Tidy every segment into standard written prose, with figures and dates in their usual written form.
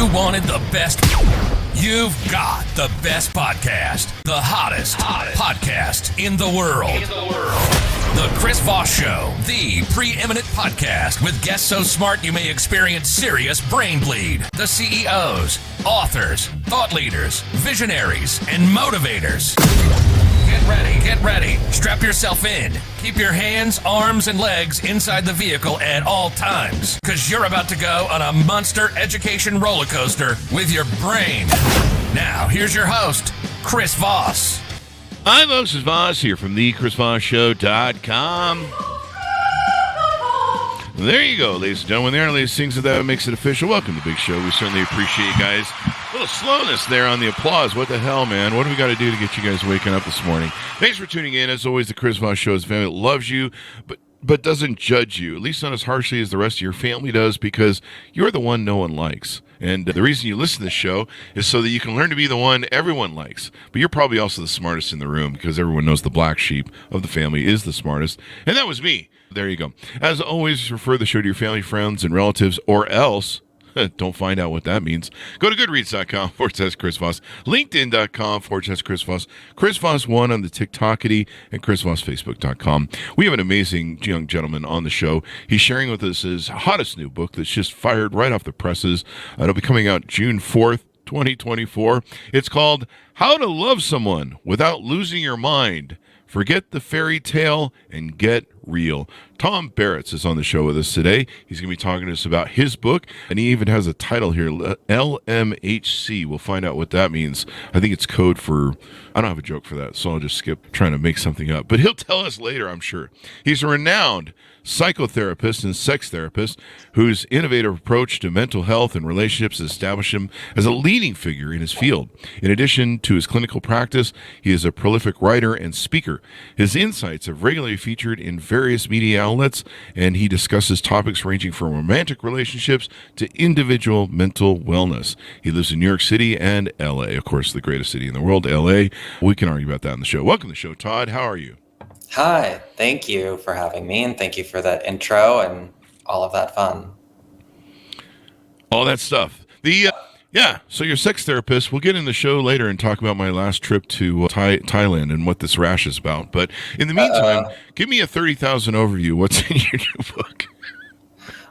You wanted the best. You've got the best podcast. The hottest podcast in the world. The Chris Voss Show, the preeminent podcast with guests so smart you may experience serious brain bleed. The CEOs, authors, thought leaders, visionaries, and motivators. Get ready. Strap yourself in. Keep your hands, arms, and legs inside the vehicle at all times, because you're about to go on a monster education roller coaster with your brain. Now, here's your host, Chris Voss. Hi, folks. It's Voss here from the ChrisVossShow.com. There you go, ladies and gentlemen. There, ladies, things that makes it official. Welcome to the big show. We certainly appreciate you guys. A little slowness there on the applause. What the hell, man? What do we got to do to get you guys waking up this morning? Thanks for tuning in. As always, the Chris Voss Show is a family that loves you, but doesn't judge you, at least not as harshly as the rest of your family does, because you're the one no one likes. And the reason you listen to this show is so that you can learn to be the one everyone likes. But you're probably also the smartest in the room, because everyone knows the black sheep of the family is the smartest. And that was me. There you go. As always, refer the show to your family, friends, and relatives, or else don't find out what that means. Go to goodreads.com/Chris Voss, linkedin.com/Chris Voss, Chris Voss1 on the TikTokity, and ChrisVossFacebook.com. We have an amazing young gentleman on the show. He's sharing with us his hottest new book that's just fired right off the presses. It'll be coming out June 4th, 2024. It's called How to Love Someone Without Losing Your Mind. Forget the fairy tale and get real. Tom Barretts is on the show with us today. He's going to be talking to us about his book, and he even has a title here, LMHC. We'll find out what that means. I think it's code for, I don't have a joke for that, so I'll just skip trying to make something up. But he'll tell us later, I'm sure. He's a renowned psychotherapist and sex therapist whose innovative approach to mental health and relationships has established him as a leading figure in his field. In addition to his clinical practice, he is a prolific writer and speaker. His insights have regularly featured in various media outlets, and he discusses topics ranging from romantic relationships to individual mental wellness. He lives in New York City and LA, of course, the greatest city in the world, LA. We can argue about that on the show. Welcome to the show, Todd. How are you? Hi, thank you for having me, and thank you for that intro and all of that fun. All that stuff. So you're a sex therapist. We'll get in the show later and talk about my last trip to Thailand and what this rash is about. But in the meantime, give me a 30,000 overview. What's in your new book?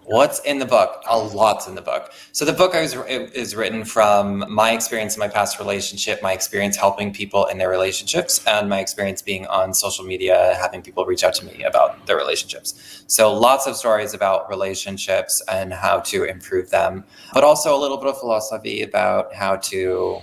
What's in the book? A lot's in the book. So the book is written from my experience in my past relationship, my experience helping people in their relationships, and my experience being on social media, having people reach out to me about their relationships. So lots of stories about relationships and how to improve them, but also a little bit of philosophy about how to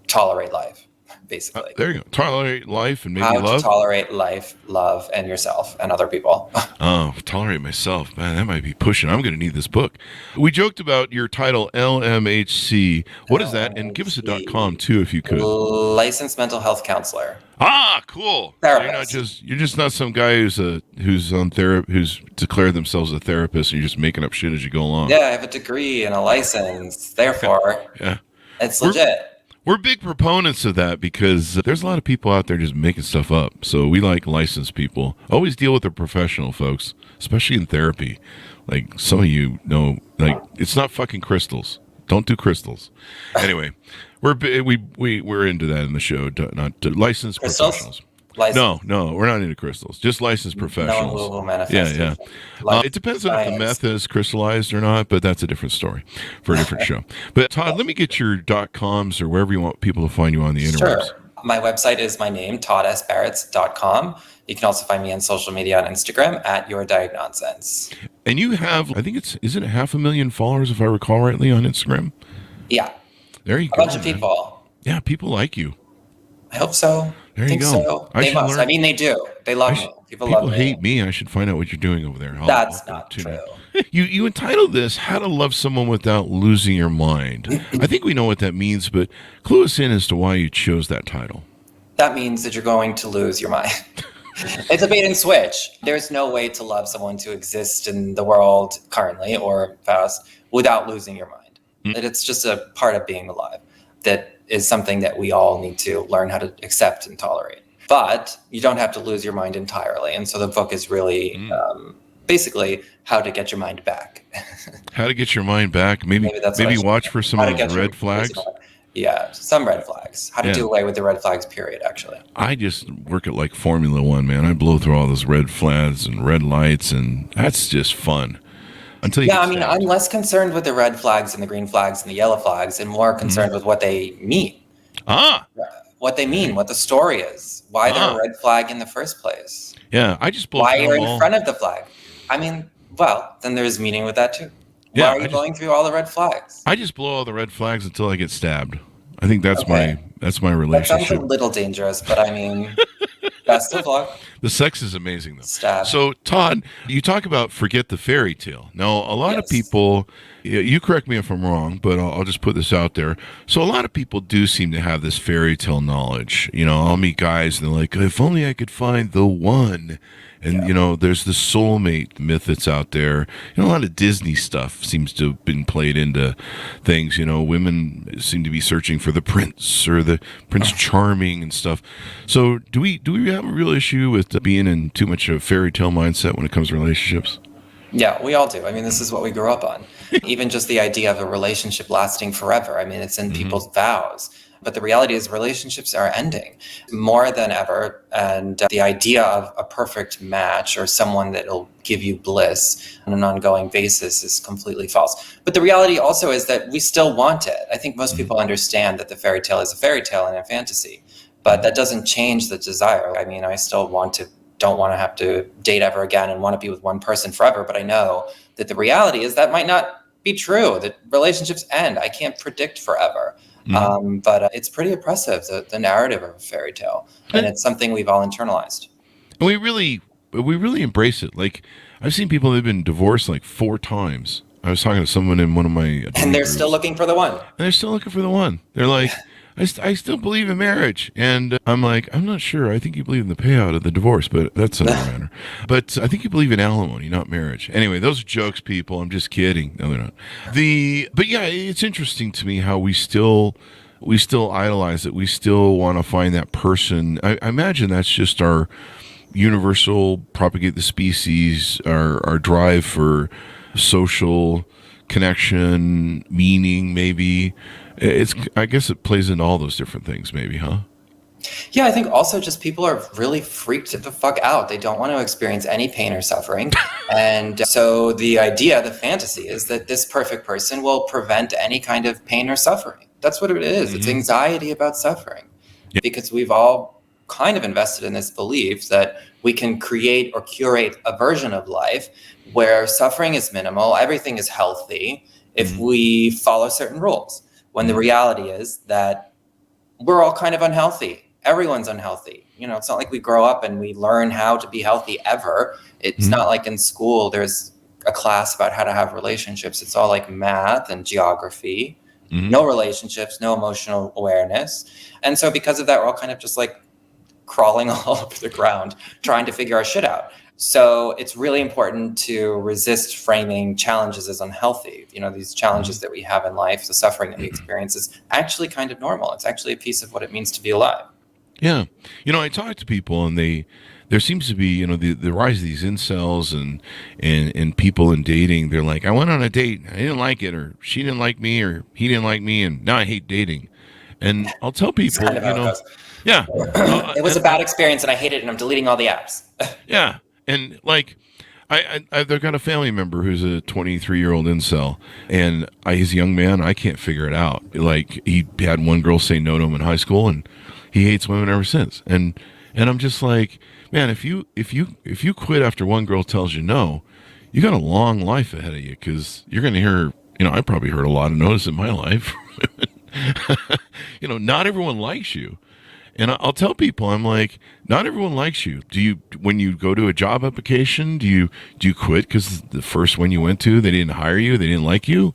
tolerate life, basically. There you go. Tolerate life and maybe how love. How to tolerate life, love, and yourself and other people. Oh, tolerate myself. Man, that might be pushing. I'm going to need this book. We joked about your title, LMHC. What is that? And give us a .com, too, if you could. Licensed mental health counselor. Ah, cool. Therapist. So you're just not some guy who's declared themselves a therapist, and you're just making up shit as you go along. Yeah, I have a degree and a license. Therefore, it's legit. We're big proponents of that because there's a lot of people out there just making stuff up. So we like licensed people. Always deal with the professional folks, especially in therapy. Like some of you know, like it's not fucking crystals. Don't do crystals. Anyway, we're into that in the show. Not to licensed crystals? Professionals. No, we're not into crystals. Just licensed professionals. No will manifest. Yeah. It depends on if the meth is crystallized or not, but that's a different story for a different show. But Todd, let me get your .coms or wherever you want people to find you on the interwebs. Sure. My website is my name, toddsbarretts.com. You can also find me on social media on Instagram at YourDiagNonsense. And you have, I think isn't it 500,000 followers if I recall rightly on Instagram? Yeah. There you go. A bunch of people. Yeah, people like you. I hope so. There you go. So. They must. I mean, they do. They love me. People love me. People hate me. I should find out what you're doing over there. That's not true. You entitled this, How to Love Someone Without Losing Your Mind. I think we know what that means, but clue us in as to why you chose that title. That means that you're going to lose your mind. It's a bait and switch. There's no way to love someone to exist in the world currently or past without losing your mind. It's just a part of being alive. That is something that we all need to learn how to accept and tolerate. But you don't have to lose your mind entirely. And so the book is really basically how to get your mind back. How to get your mind back. Maybe watch for some of those red flags. Yeah, some red flags. How to do away with the red flags, period, actually. I just work at like Formula One, man. I blow through all those red flags and red lights, and that's just fun. Until you I'm less concerned with the red flags and the green flags and the yellow flags and more concerned with what they mean. What they mean, what the story is, why they're a red flag in the first place. Yeah, I just blow why through you're them all. In front of the flag. I mean, well, then there's meaning with that too. Why are you going through all the red flags? I just blow all the red flags until I get stabbed. I think that's my relationship. That sounds a little dangerous, but I mean, best of luck. The sex is amazing, though. Stab. So, Todd, you talk about forget the fairy tale. Now, a lot of people, you correct me if I'm wrong, but I'll just put this out there. So, a lot of people do seem to have this fairy tale knowledge. You know, I'll meet guys and they're like, if only I could find the one. And, you know, there's the soulmate myth that's out there. You know, a lot of Disney stuff seems to have been played into things. You know, women seem to be searching for the prince or the Prince Charming and stuff. So do we have a real issue with being in too much of a fairy tale mindset when it comes to relationships? Yeah, we all do. I mean, this is what we grew up on. Even just the idea of a relationship lasting forever. I mean, it's in people's vows. But the reality is relationships are ending more than ever. And the idea of a perfect match or someone that will give you bliss on an ongoing basis is completely false. But the reality also is that we still want it. I think most people understand that the fairy tale is a fairy tale and a fantasy, but that doesn't change the desire. I mean, I still don't want to have to date ever again and want to be with one person forever. But I know that the reality is that might not be true, that relationships end. I can't predict forever. But it's pretty oppressive, the narrative of a fairy tale. And it's something we've all internalized. And we really embrace it. Like, I've seen people that have been divorced like 4 times. I was talking to someone in one of my and they're still looking for the one. And they're still looking for the one. They're like, I still believe in marriage. And I'm like, I'm not sure. I think you believe in the payout of the divorce, but that's another matter. But I think you believe in alimony, not marriage. Anyway, those are jokes, people. I'm just kidding. No, they're not. But yeah, it's interesting to me how we still idolize it. We still want to find that person. I imagine that's just our universal propagate the species, our drive for social connection, meaning, maybe. I guess it plays into all those different things, maybe, huh? Yeah, I think also just people are really freaked the fuck out. They don't want to experience any pain or suffering. And so the idea, the fantasy is that this perfect person will prevent any kind of pain or suffering. That's what it is. It's anxiety about suffering. Yeah. Because we've all kind of invested in this belief that we can create or curate a version of life where suffering is minimal, everything is healthy if we follow certain rules. When the reality is that we're all kind of unhealthy. Everyone's unhealthy. You know, it's not like we grow up and we learn how to be healthy ever. It's not like in school there's a class about how to have relationships. It's all like math and geography. No relationships, no emotional awareness. And so because of that, we're all kind of just like crawling all over the ground, trying to figure our shit out. So it's really important to resist framing challenges as unhealthy. You know, these challenges that we have in life, the suffering that we experience is actually kind of normal. It's actually a piece of what it means to be alive. Yeah. You know, I talk to people and there seems to be, you know, the rise of these incels and people in dating. They're like, I went on a date, I didn't like it, or she didn't like me, or he didn't like me, and now I hate dating. And I'll tell people, kind of you know, yeah. It was a bad experience and I hate it and I'm deleting all the apps. Yeah. And like, I've got a family member who's a 23-year-old incel, and he's a young man. I can't figure it out. Like, he had one girl say no to him in high school, and he hates women ever since. And I'm just like, man, if you quit after one girl tells you no, you got a long life ahead of you, because you're going to hear, you know, I probably heard a lot of no's in my life. You know, not everyone likes you. And I'll tell people, I'm like, not everyone likes you. When you go to a job application, do you quit because the first one you went to, they didn't hire you, they didn't like you?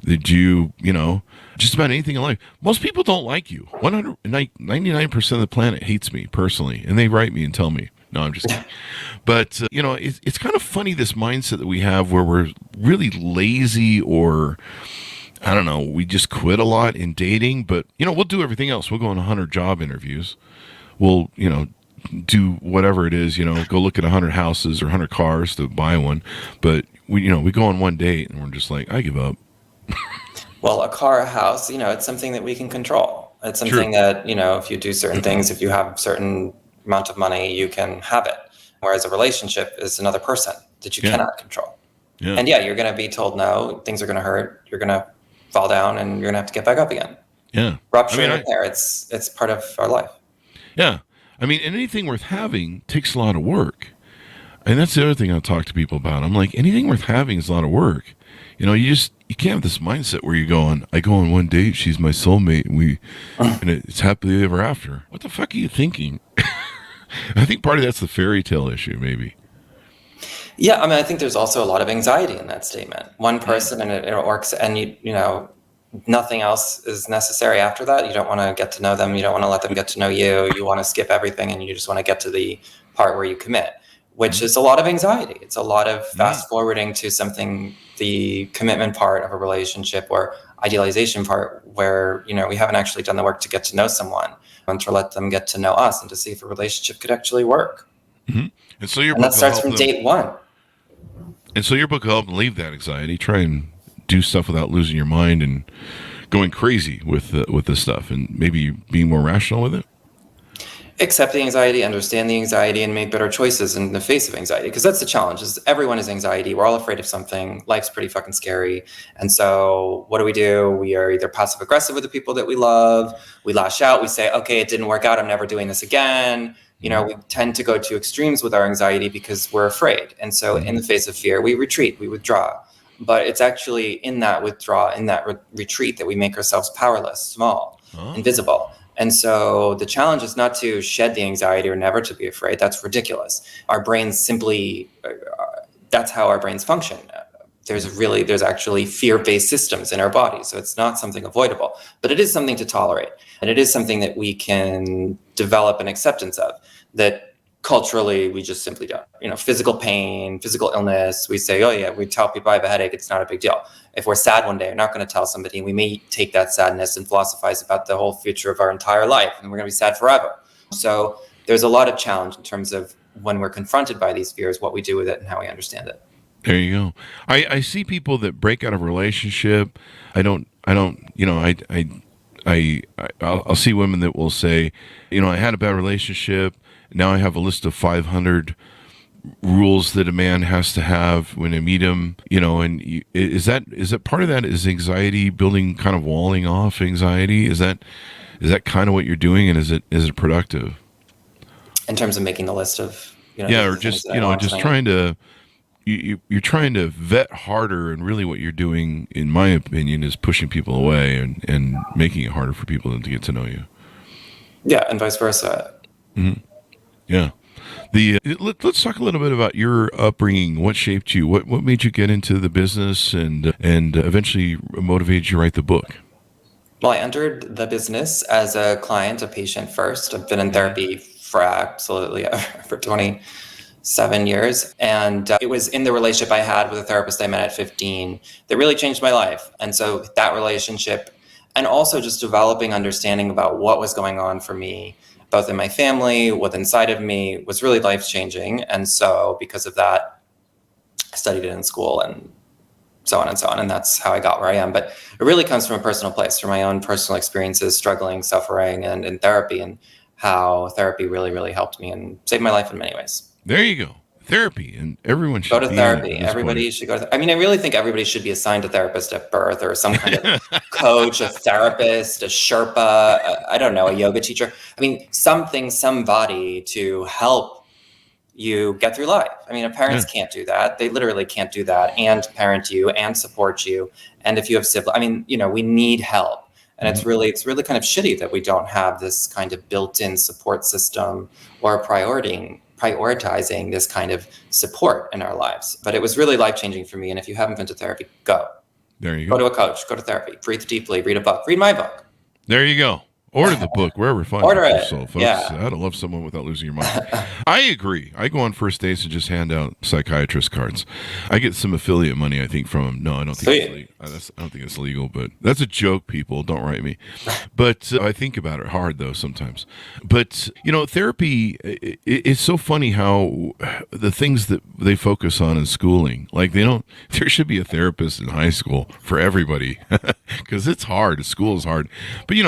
Did you know, just about anything in life? Most people don't like you. 99% of the planet hates me personally, and they write me and tell me. No, I'm just kidding. But, you know, it's kind of funny, this mindset that we have where we're really lazy, or I don't know, we just quit a lot in dating, but, you know, we'll do everything else. We'll go on 100 job interviews. We'll, you know, do whatever it is, go look at 100 houses or 100 cars to buy one. But we go on one date and we're just like, I give up. Well, a car, a house, it's something that we can control. It's something that, if you do certain things, if you have a certain amount of money, you can have it. Whereas a relationship is another person that you cannot control. Yeah. And you're going to be told no, things are going to hurt, you're going to fall down, and you're going to have to get back up again. Yeah. Rupture and repair, it's part of our life. Yeah. And anything worth having takes a lot of work. And that's the other thing I talk to people about. I'm like, anything worth having is a lot of work. You can't have this mindset where I go on one date, she's my soulmate, and it's happily ever after. What the fuck are you thinking? I think part of that's the fairy tale issue, maybe. Yeah, I think there's also a lot of anxiety in that statement. One person and it works, and nothing else is necessary after that. You don't want to get to know them. You don't want to let them get to know you. You want to skip everything, and you just want to get to the part where you commit, which is a lot of anxiety. It's a lot of fast forwarding to something, the commitment part of a relationship or idealization part where, we haven't actually done the work to get to know someone and to let them get to know us and to see if a relationship could actually work. Mm-hmm. And that starts from date one. And so your book will help relieve that anxiety, try and do stuff without losing your mind and going crazy with this stuff, and maybe being more rational with it. Accept the anxiety, understand the anxiety, and make better choices in the face of anxiety. Because that's the challenge, is everyone has anxiety. We're all afraid of something. Life's pretty fucking scary. And so what do? We are either passive aggressive with the people that we love. We lash out. We say, okay, it didn't work out. I'm never doing this again. We tend to go to extremes with our anxiety because we're afraid. And so in the face of fear, we retreat, we withdraw. But it's actually in that withdrawal, in that retreat, that we make ourselves powerless, small, invisible. And so the challenge is not to shed the anxiety or never to be afraid. That's ridiculous. Our brains simply, that's how our brains function. There's actually fear-based systems in our body. So it's not something avoidable, but it is something to tolerate. And it is something that we can develop an acceptance of, that culturally we just simply don't. Physical pain, physical illness, we say, oh yeah, we tell people I have a headache, it's not a big deal. If we're sad one day, we're not going to tell somebody, and we may take that sadness and philosophize about the whole future of our entire life, and we're going to be sad forever. So there's a lot of challenge in terms of when we're confronted by these fears, what we do with it and how we understand it. There you go. I see people that break out of a relationship. I'll see women that will say, I had a bad relationship. Now I have a list of 500 rules that a man has to have when I meet him. And is that part of that? Is anxiety building, kind of walling off anxiety? Is that kind of what you're doing, and is it productive? In terms of making the list of or just just trying to. You're trying to vet harder, and really what you're doing, in my opinion, is pushing people away and making it harder for people to get to know you. Yeah, and vice versa. Mm-hmm. Yeah. Let's talk a little bit about your upbringing. What shaped you? What made you get into the business and eventually motivated you to write the book? Well, I entered the business as a client, a patient first. I've been in therapy for 27 years. And it was in the relationship I had with a therapist I met at 15 that really changed my life. And so that relationship, and also just developing understanding about what was going on for me, both in my family, within inside of me, was really life-changing. And so because of that, I studied it in school and so on and so on. And that's how I got where I am. But it really comes from a personal place, from my own personal experiences, struggling, suffering, and in therapy, and how therapy really, really helped me and saved my life in many ways. There you go. Therapy, and everyone should go to therapy. Everybody should go to I really think everybody should be assigned a therapist at birth, or some kind of coach, a therapist, a Sherpa, I don't know, a yoga teacher. Somebody to help you get through life. Parents can't do that. They literally can't do that and parent you and support you. And if you have siblings, we need help. And it's really kind of shitty that we don't have this kind of built-in support system or prioritizing this kind of support in our lives. But it was really life-changing for me. And if you haven't been to therapy, go. There you go. Go to a coach, go to therapy, breathe deeply, read a book, read my book. There you go. Order the book wherever fine Order books are it. sold, folks. Yeah. How to Love Someone Without Losing Your Mind. I agree. I go on first dates and just hand out psychiatrist cards. I get some affiliate money, I think, from them. No, I don't think it's legal. I don't think it's legal, but that's a joke, people. Don't write me. But I think about it hard, though, sometimes. But, therapy, it's so funny how the things that they focus on in schooling, like there should be a therapist in high school for everybody because it's hard. School is hard. But,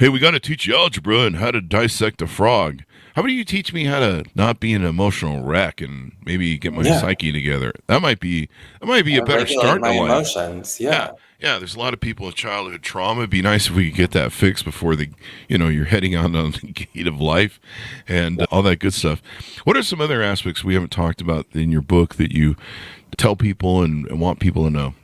hey, we got to teach you algebra and how to dissect a frog. How about you teach me how to not be an emotional wreck and maybe get my psyche together? That might be a better start my in life. emotions. Yeah. Yeah, there's a lot of people with childhood trauma. It'd be nice if we could get that fixed before you're heading on the gate of life and all that good stuff. What are some other aspects we haven't talked about in your book that you tell people and want people to know?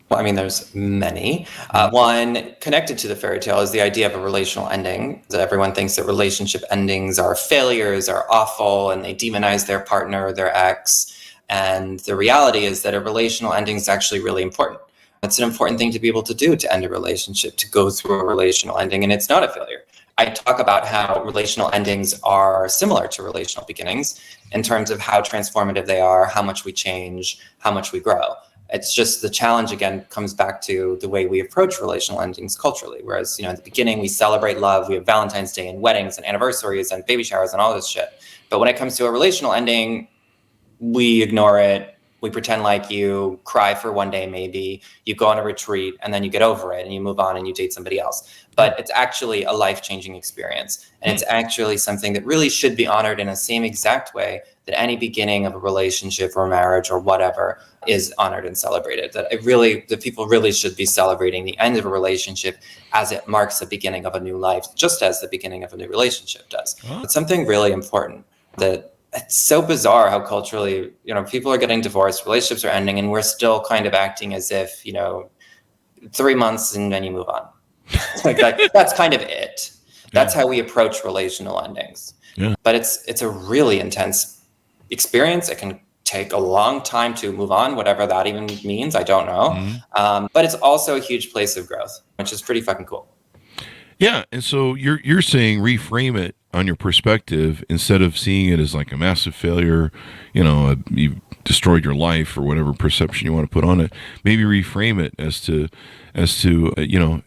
Well, I mean, there's many. One connected to the fairy tale is the idea of a relational ending. Everyone thinks that relationship endings are failures, are awful, and they demonize their partner or their ex. And the reality is that a relational ending is actually really important. It's an important thing to be able to do to end a relationship, to go through a relational ending, and it's not a failure. I talk about how relational endings are similar to relational beginnings in terms of how transformative they are, how much we change, how much we grow. It's just the challenge, again, comes back to the way we approach relational endings culturally. Whereas, at the beginning, we celebrate love, we have Valentine's Day and weddings and anniversaries and baby showers and all this shit. But when it comes to a relational ending, we ignore it. We pretend like you cry for one day, maybe you go on a retreat and then you get over it and you move on and you date somebody else. But it's actually a life-changing experience. And it's actually something that really should be honored in the same exact way that any beginning of a relationship or marriage or whatever is honored and celebrated. That people really should be celebrating the end of a relationship as it marks the beginning of a new life, just as the beginning of a new relationship does. It's something really important that it's so bizarre how culturally, people are getting divorced, relationships are ending, and we're still kind of acting as if, 3 months and then you move on. That's kind of it. That's how we approach relational endings. Yeah. But it's a really intense experience. It can take a long time to move on, whatever that even means. I don't know. Mm-hmm. But it's also a huge place of growth, which is pretty fucking cool. Yeah, and so you're saying reframe it on your perspective instead of seeing it as like a massive failure, you've destroyed your life or whatever perception you want to put on it. Maybe reframe it as to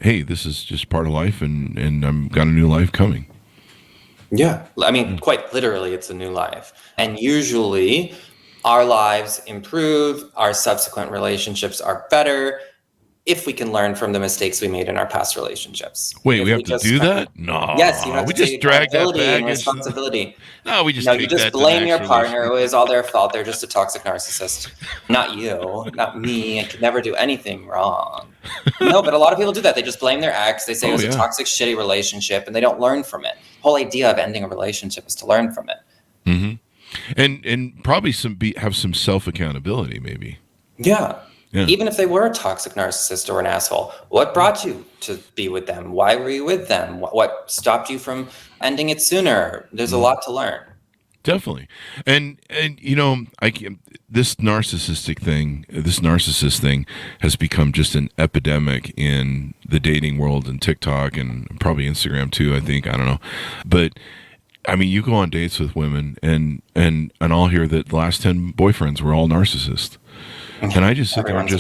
hey, this is just part of life and I've got a new life coming. Yeah, I mean, quite literally, it's a new life. And usually our lives improve, our subsequent relationships are better if we can learn from the mistakes we made in our past relationships. Wait, we have to do that? No. Yes, you have to take accountability and responsibility. No, we just you just blame your partner. It was all their fault. They're just a toxic narcissist. Not you, not me. I could never do anything wrong. No, but a lot of people do that. They just blame their ex. They say it was a toxic, shitty relationship, and they don't learn from it. The whole idea of ending a relationship is to learn from it. Mm-hmm. And probably have some self-accountability, maybe. Yeah. Even if they were a toxic narcissist or an asshole, what brought you to be with them? Why were you with them? What stopped you from ending it sooner? There's a lot to learn. Definitely. And this narcissist thing has become just an epidemic in the dating world and TikTok and probably Instagram too, I think. I don't know. But I mean, you go on dates with women and I'll hear that the last 10 boyfriends were all narcissists. And I just sit there and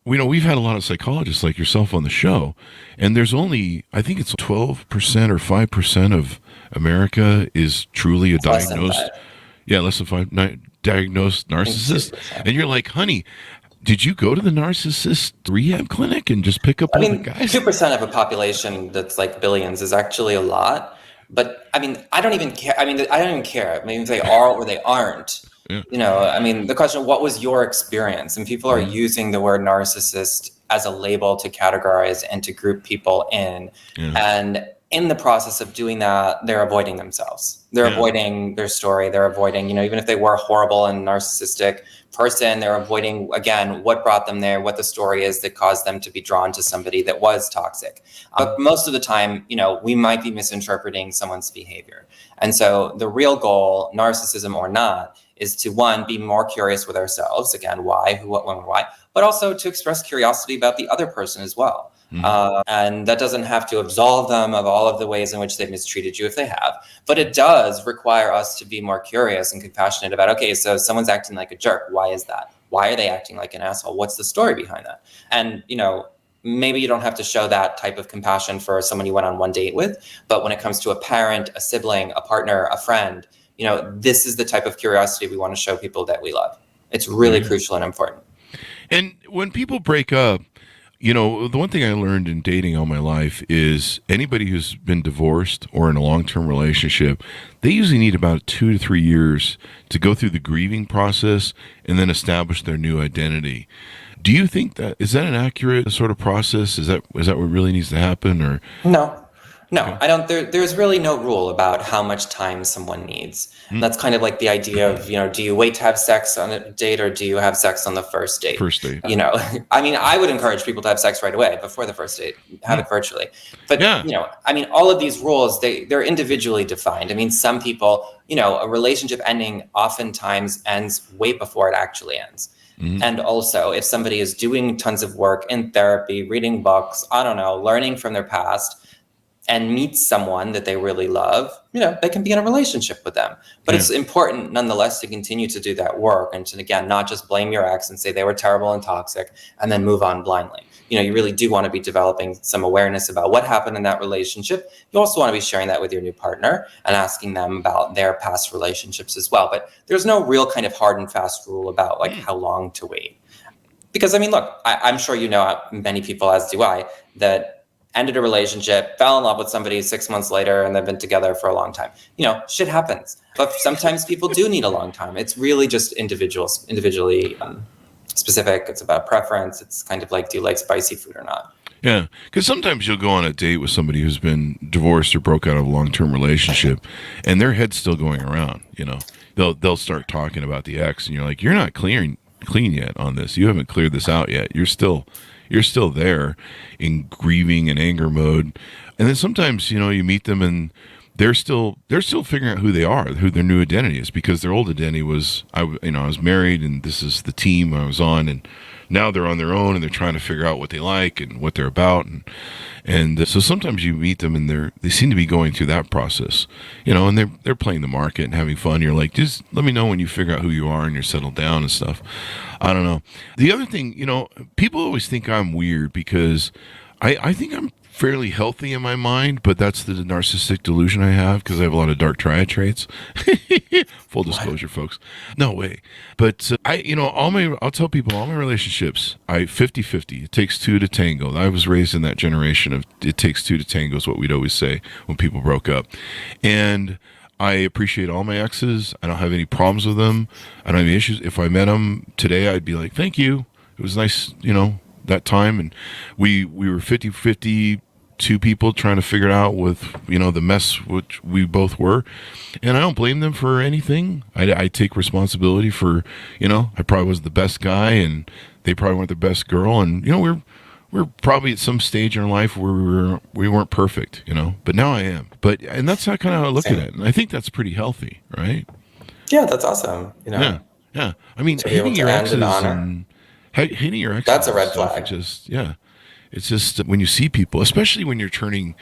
we've had a lot of psychologists like yourself on the show, and there's only, I think it's 12% or 5% of America is truly a diagnosed narcissist. And you're like, honey, did you go to the narcissist rehab clinic and just pick up all the guys? 2% of a population that's like billions is actually a lot. But I mean, I don't even care. I don't even care. I mean, if they are or they aren't. Yeah. The question, what was your experience? And people are using the word narcissist as a label to categorize and to group people in. Yeah. And in the process of doing that, they're avoiding themselves. They're avoiding their story. They're avoiding, even if they were a horrible and narcissistic person, they're avoiding, again, what brought them there, what the story is that caused them to be drawn to somebody that was toxic. But most of the time, we might be misinterpreting someone's behavior. And so the real goal, narcissism or not, is to, one, be more curious with ourselves. Again, why, who, what, when, why, but also to express curiosity about the other person as well. And that doesn't have to absolve them of all of the ways in which they've mistreated you if they have. But it does require us to be more curious and compassionate about, okay, so someone's acting like a jerk. Why is that? Why are they acting like an asshole? What's the story behind that? And, maybe you don't have to show that type of compassion for someone you went on one date with. But when it comes to a parent, a sibling, a partner, a friend, this is the type of curiosity we want to show people that we love. It's really crucial and important. And when people break up, the one thing I learned in dating all my life is anybody who's been divorced or in a long-term relationship, they usually need about 2 to 3 years to go through the grieving process and then establish their new identity. Do you think is that an accurate sort of process? Is that what really needs to happen, or no? I don't. There's really no rule about how much time someone needs. That's kind of like the idea of, do you wait to have sex on a date or do you have sex on the first date? First date. I would encourage people to have sex right away before the first date, have it virtually. But, all of these rules, they're individually defined. Some people, a relationship ending oftentimes ends way before it actually ends. And also, if somebody is doing tons of work in therapy, reading books, learning from their past, and meets someone that they really love, they can be in a relationship with them. But it's important nonetheless to continue to do that work and to, again, not just blame your ex and say they were terrible and toxic and then move on blindly. You really do want to be developing some awareness about what happened in that relationship. You also want to be sharing that with your new partner and asking them about their past relationships as well. But there's no real kind of hard and fast rule about how long to wait. Because, look, I'm sure many people, as do I, that ended a relationship, fell in love with somebody 6 months later, and they've been together for a long time. Shit happens. But sometimes people do need a long time. It's really just individually specific. It's about preference. It's kind of like, do you like spicy food or not? Yeah, because sometimes you'll go on a date with somebody who's been divorced or broke out of a long-term relationship, and their head's still going around. They'll start talking about the ex, and you're like, you're not clean yet on this. You haven't cleared this out yet. You're still there in grieving and anger mode. And then sometimes, you meet them and they're still figuring out who they are, who their new identity is, because their old identity was, I was married and this is the team I was on, and now they're on their own and they're trying to figure out what they like and what they're about. And so sometimes you meet them and they seem to be going through that process, and they're playing the market and having fun. You're like, just let me know when you figure out who you are and you're settled down and stuff. I don't know. The other thing, people always think I'm weird because I think I'm fairly healthy in my mind, but that's the narcissistic delusion I have because I have a lot of dark triad traits. Full disclosure, folks. No way. But I'll tell people all my relationships, 50-50. It takes two to tango. I was raised in that generation of it takes two to tango is what we'd always say when people broke up. And I appreciate all my exes. I don't have any problems with them. I don't have any issues. If I met them today, I'd be like, thank you. It was nice, that time. And we were 50-50, two people trying to figure it out with, the mess which we both were. And I don't blame them for anything. I take responsibility for, I probably was the best guy and they probably weren't the best girl. And, we're probably at some stage in our life where we weren't perfect, but now I am. And that's how kind of I look at it. And I think that's pretty healthy, right? Yeah, that's awesome. Yeah. Hitting your exes and hitting your exes. That's a red flag. It's just when you see people, especially when you're trying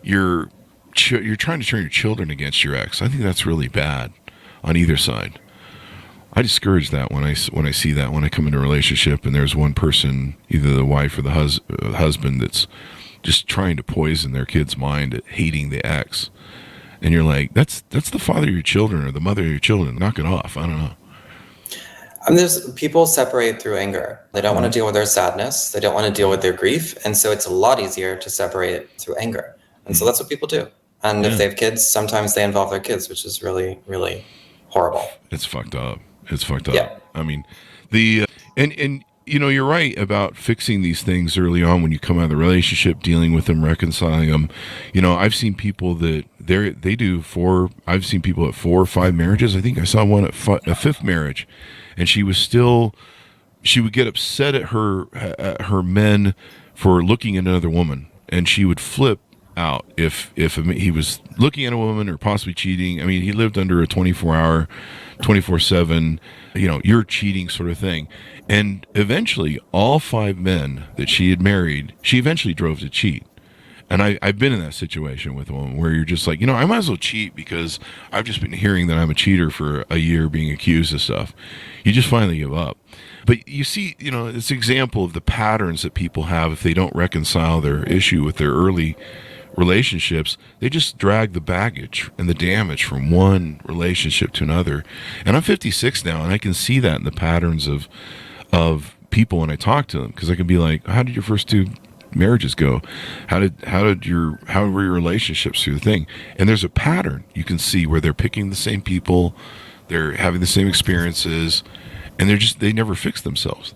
to turn your children against your ex. I think that's really bad on either side. I discourage that when I see that, when I come into a relationship and there's one person, either the wife or the husband, that's just trying to poison their kid's mind at hating the ex. And you're like, that's the father of your children or the mother of your children. Knock it off. I don't know. There's people separate through anger. They don't want to deal with their sadness. They don't want to deal with their grief. And so it's a lot easier to separate through anger. And so that's what people do. And if they have kids, sometimes they involve their kids, which is really, really horrible. It's fucked up. Yeah. You're right about fixing these things early on when you come out of the relationship, dealing with them, reconciling them. I've seen people that I've seen people at 4 or 5 marriages. I think I saw one at a 5th marriage, and she would get upset at her men for looking at another woman, and she would flip out if he was looking at a woman or possibly cheating. I mean, he lived under a 24-hour, 24/7, you're cheating sort of thing. And eventually, all 5 men that she had married, she eventually drove to cheat. And I've been in that situation with a woman where you're just like, I might as well cheat because I've just been hearing that I'm a cheater for a year being accused of stuff. You just finally give up. But you see, it's an example of the patterns that people have if they don't reconcile their issue with their early relationships. They just drag the baggage and the damage from one relationship to another. And I'm 56 now, and I can see that in the patterns of people when I talk to them, because I can be like, how did your first 2 marriages go? How were your relationships through the thing? And there's a pattern you can see where they're picking the same people, they're having the same experiences, and they never fix themselves.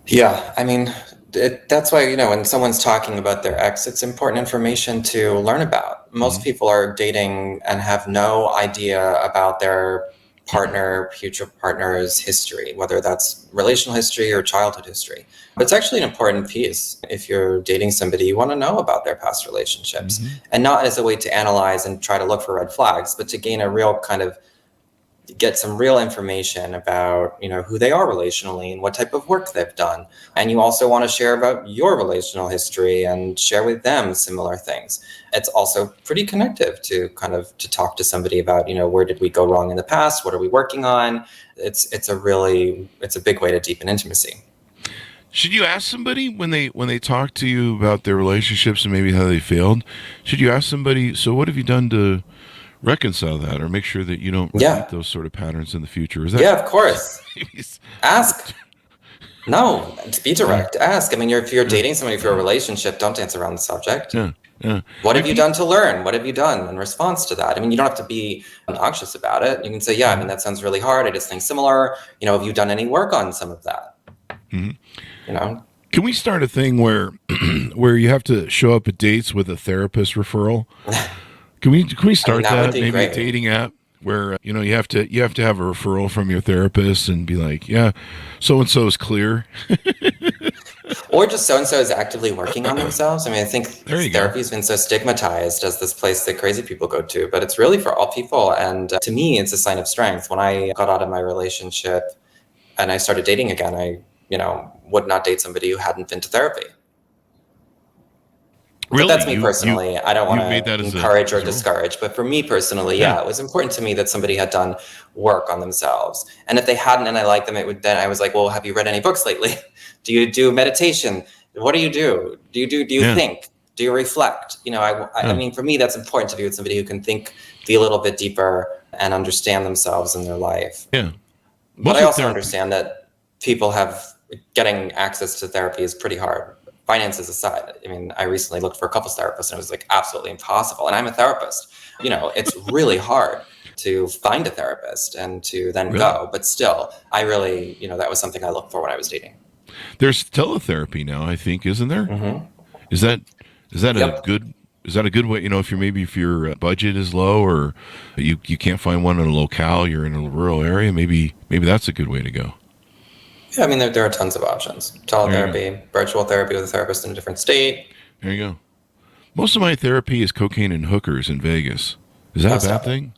Yeah, I mean, that's why, when someone's talking about their ex, it's important information to learn about. Most people are dating and have no idea about their future partner's history, whether that's relational history or childhood history. But it's actually an important piece. If you're dating somebody, you want to know about their past relationships, and not as a way to analyze and try to look for red flags, but to gain a real get some real information about, who they are relationally and what type of work they've done. And you also want to share about your relational history and share with them similar things. It's also pretty connective to talk to somebody about, where did we go wrong in the past? What are we working on? It's a big way to deepen intimacy. Should you ask somebody when they talk to you about their relationships and maybe how they failed? Should you ask somebody, so what have you done to reconcile that, or make sure that you don't repeat those sort of patterns in the future? Is that of course. Ask. No, to be direct. Ask. I mean, if you're dating somebody for a relationship, don't dance around the subject. Yeah. What have you done to learn? What have you done in response to that? I mean, you don't have to be obnoxious about it. You can say, I mean, that sounds really hard. I just think similar. Have you done any work on some of that? Can we start a thing where you have to show up at dates with a therapist referral? Can we start that? Maybe a dating app where you have to have a referral from your therapist and be like, so and so is clear. Or just so and so is actively working on themselves. I mean, I think therapy has been so stigmatized as this place that crazy people go to, but it's really for all people. And to me, it's a sign of strength. When I got out of my relationship and I started dating again, I would not date somebody who hadn't been to therapy. Really? But that's me personally. I don't want to encourage or discourage, but for me personally, it was important to me that somebody had done work on themselves. And if they hadn't and I liked them, then I was like, well, have you read any books lately? Do you do meditation? What do you do? Do you think? Do you reflect? I mean, for me, that's important to be with somebody who can think, be a little bit deeper and understand themselves in their life. Yeah. But I also understand that people getting access to therapy is pretty hard. Finances aside, I mean, I recently looked for a couples therapist and it was like absolutely impossible. And I'm a therapist. It's really hard to find a therapist and to then go. But still, I really, that was something I looked for when I was dating. There's teletherapy now, I think, isn't there? Mm-hmm. Is that a good way? If your budget is low or you can't find one in a locale, you're in a rural area, maybe that's a good way to go. Yeah, I mean, there are tons of options. Teletherapy, virtual therapy with a therapist in a different state. There you go. Most of my therapy is cocaine and hookers in Vegas. Is that a bad thing?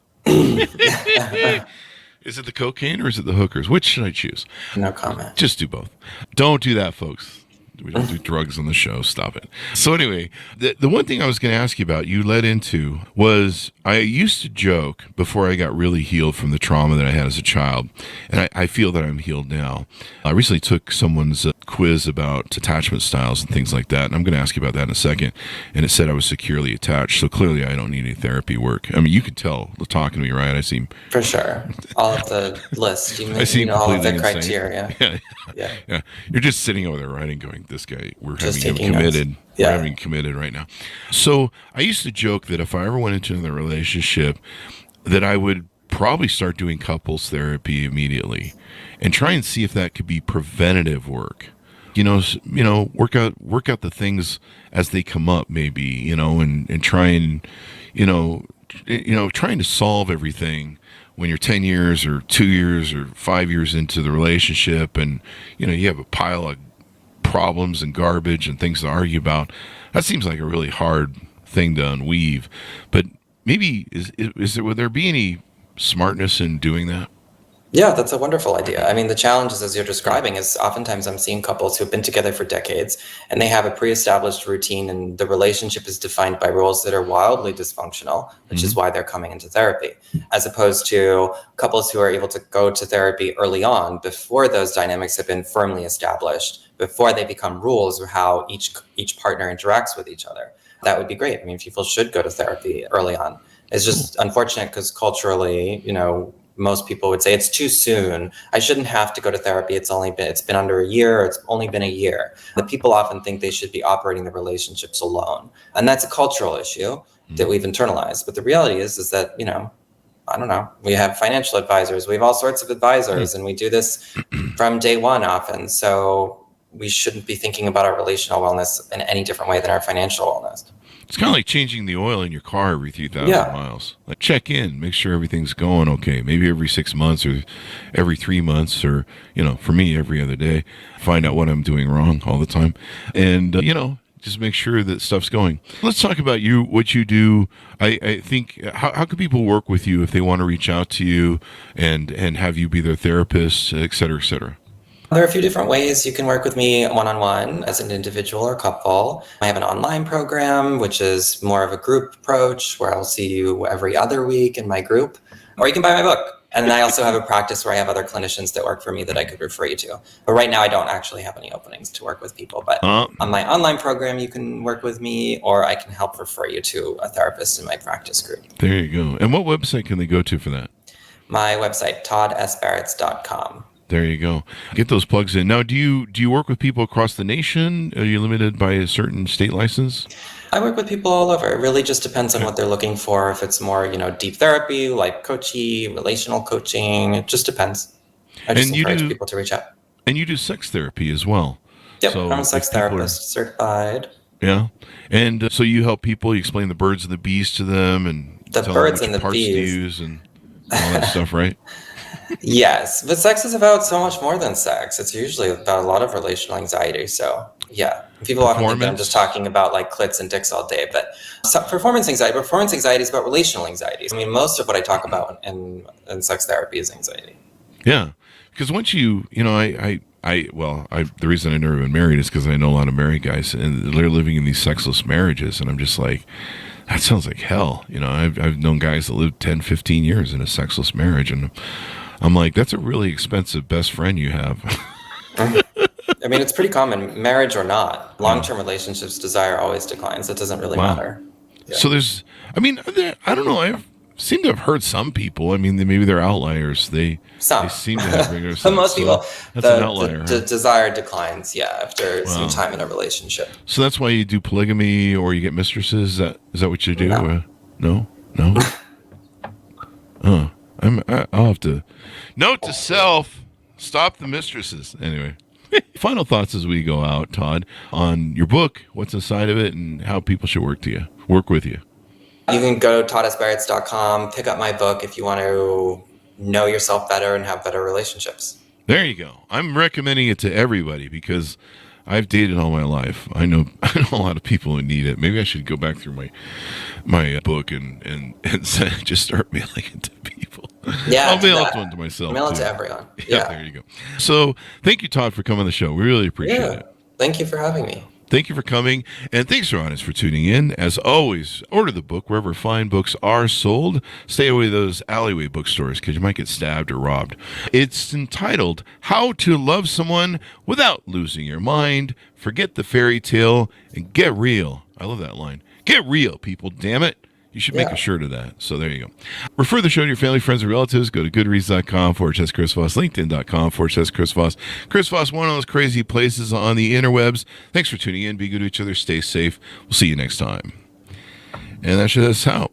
Is it the cocaine or is it the hookers? Which should I choose? No comment. Just do both. Don't do that, folks. We don't do drugs on the show. Stop it. So anyway, the one thing I was going to ask you about, you led into, was I used to joke before I got really healed from the trauma that I had as a child, and I feel that I'm healed now. I recently took someone's quiz about attachment styles and things like that, and I'm going to ask you about that in a second, and it said I was securely attached, so clearly I don't need any therapy work. I mean, you can tell talking to me, right? I seem... For sure. All of the list. All of the criteria. Yeah. You're just sitting over there writing, going, this guy, we're having him committed. Notes. We're having committed right now. So I used to joke that if I ever went into another relationship, that I would probably start doing couples therapy immediately and try and see if that could be preventative work. Work out the things as they come up, maybe, and try and, trying to solve everything when you're 10 years or 2 years or 5 years into the relationship and, you have a pile of problems and garbage and things to argue about. That seems like a really hard thing to unweave. But maybe would there be any smartness in doing that? Yeah, that's a wonderful idea. I mean, the challenges, as you're describing, is oftentimes I'm seeing couples who've been together for decades and they have a pre-established routine, and the relationship is defined by rules that are wildly dysfunctional, which is why they're coming into therapy, as opposed to couples who are able to go to therapy early on before those dynamics have been firmly established, before they become rules of how each partner interacts with each other. That would be great. I mean, people should go to therapy early on. It's just unfortunate because culturally, most people would say it's too soon. I shouldn't have to go to therapy. It's been under a year. It's only been a year. The people often think they should be operating the relationships alone. And that's a cultural issue that we've internalized. But the reality is that, I don't know, we have financial advisors, we have all sorts of advisors, and we do this from day one often. So we shouldn't be thinking about our relational wellness in any different way than our financial wellness. It's kind of like changing the oil in your car every 3,000 miles. Like, check in, make sure everything's going okay. Maybe every 6 months or every 3 months, or, for me, every other day. Find out what I'm doing wrong all the time. And, just make sure that stuff's going. Let's talk about you, what you do. I think, how can people work with you if they want to reach out to you and have you be their therapist, et cetera, et cetera? There are a few different ways you can work with me one-on-one as an individual or couple. I have an online program, which is more of a group approach, where I'll see you every other week in my group, or you can buy my book. And then I also have a practice where I have other clinicians that work for me that I could refer you to. But right now I don't actually have any openings to work with people. But on my online program, you can work with me, or I can help refer you to a therapist in my practice group. There you go. And what website can they go to for that? My website, toddsbarretts.com. There you go. Get those plugs in. Now, do you work with people across the nation? Are you limited by a certain state license? I work with people all over. It really just depends on what they're looking for. If it's more, deep therapy, like coaching, relational coaching, it just depends. I just encourage people to reach out. And you do sex therapy as well. Yep, so I'm a sex therapist, certified. Yeah. And so you help people, you explain the birds and the bees to them, and the tell birds them and the parts bees to use and all that stuff, right? Yes, but sex is about so much more than sex. It's usually about a lot of relational anxiety. So yeah, people often think that I'm just talking about like clits and dicks all day, but performance anxiety is about relational anxiety. I mean, most of what I talk about in sex therapy is anxiety. Yeah, because once the reason I've never been married is because I know a lot of married guys and they're living in these sexless marriages, and I'm just like, that sounds like hell. I've known guys that lived 10, 15 years in a sexless marriage, and I'm like, that's a really expensive best friend you have. I mean, it's pretty common, marriage or not. Long-term relationships, desire always declines. It doesn't really matter. Yeah. So I don't know. I seem to have heard some people. I mean, maybe they're outliers. They seem to have regular sex. But most people, that's an outlier. The desire declines, after some time in a relationship. So that's why you do polygamy, or you get mistresses. Is that what you do? No. I'll have to note to self: stop the mistresses. Anyway, final thoughts as we go out, Todd, on your book, what's inside of it, and how people should work with you. You can go to toddsbarretts.com, pick up my book if you want to know yourself better and have better relationships. There you go. I'm recommending it to everybody because I've dated all my life. I know a lot of people who need it. Maybe I should go back through my book and just start mailing it to people. Yeah, I'll mail it to myself. Mail it to everyone. Yeah, there you go. So thank you, Todd, for coming on the show. We really appreciate it. Thank you for having me. Thank you for coming, and thanks to our audience for tuning in. As always, order the book wherever fine books are sold. Stay away from those alleyway bookstores because you might get stabbed or robbed. It's entitled How to Love Someone Without Losing Your Mind. Forget the fairy tale and get real. I love that line. Get real, people, damn it. You should make a shirt of that. So there you go. Refer the show to your family, friends, and relatives. Go to goodreads.com/Chris Voss, LinkedIn.com/Chris Voss. Chris Voss, one of those crazy places on the interwebs. Thanks for tuning in. Be good to each other. Stay safe. We'll see you next time. And that should us out.